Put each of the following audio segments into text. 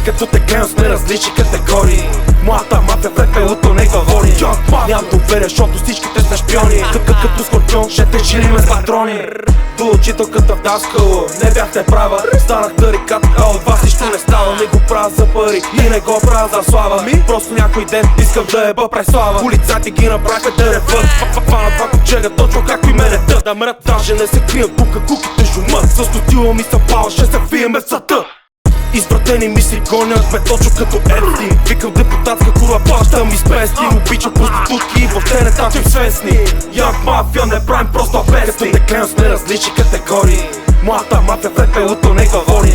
Като те гледам сме различни категории. Моята мафия в пепелото не говори. Нямам доверие, защото всичките сме шпиони. Като скорпион ще те чилиме с патрони. До учителката в даскало, не бяхте права. Станах тарикат, а от вас нищо не става. Не го правя за пари и не го правя за слава. Просто някой ден искам да еба преслава. Полицайите ги направиха да реват. Фана два ковчега, точно както и мене тът. Да мрат, даже не се крият, тука куките жумат. С стотила ми са пала, ще се вие месата. Извратени мисли гонят ме точно като Епстин. Викам депутатска курва, плаща ми с пести. Обичам проститутки и въобще не танчим свестни. Янг мафия, не правим просто апести. Като те гледам сме различни категории. Моята мафия в пепелото не говори.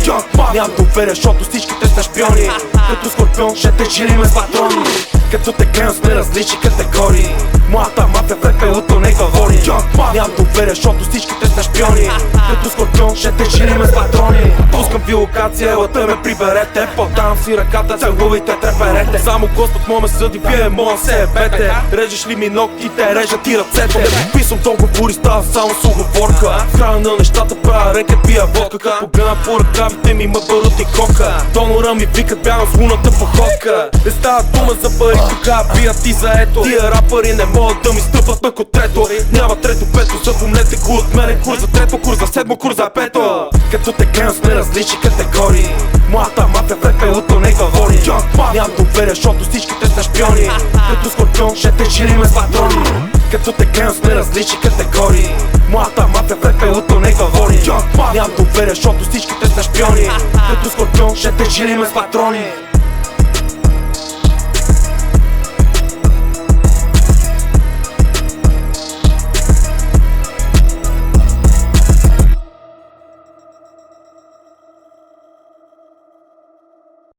Нямам доверие, защото всичките сте шпиони. Като скорпион ще те чилиме с патрони. Като те гледам сме различни категории. Моята мафия в пепелото не говори. Нямам доверие, защото всичките сте шпиони. Като скорпион ще те чилиме с патрони. Пускам ви локация, елата ме приберете. Подавам си ръката, целувайте, треперете. Само Господ мо ме съди, вие моя се ебете. Режеш ли ми ногтите, режа ти ръцете. Не подписвам договори, става само с уговорка. В края на нещата правя рекет, пия водка. Като погледна по ръкавите ми ма барут и кока. Донора ми викат, бягам с луната походка. Не става дума за пари, тогава бият и за ето. Тия рапъри не могат да ми стъпат на котрето. Няма трето, пето, запомнете го от мене. Курс за трето, курс за седмо, курс за пето. Като те гледам сме различни категории. Моята мафия в пепелото не говори. Нямам доверие, защото всичките сте шпиони. Като скорпион ще те чилиме с патрони. Като те гледам сме различни категории. Моята мафия в пепелото не говори. Нямам доверие, защото всичките сте шпиони. Като скорпион ще те чилиме с патрони.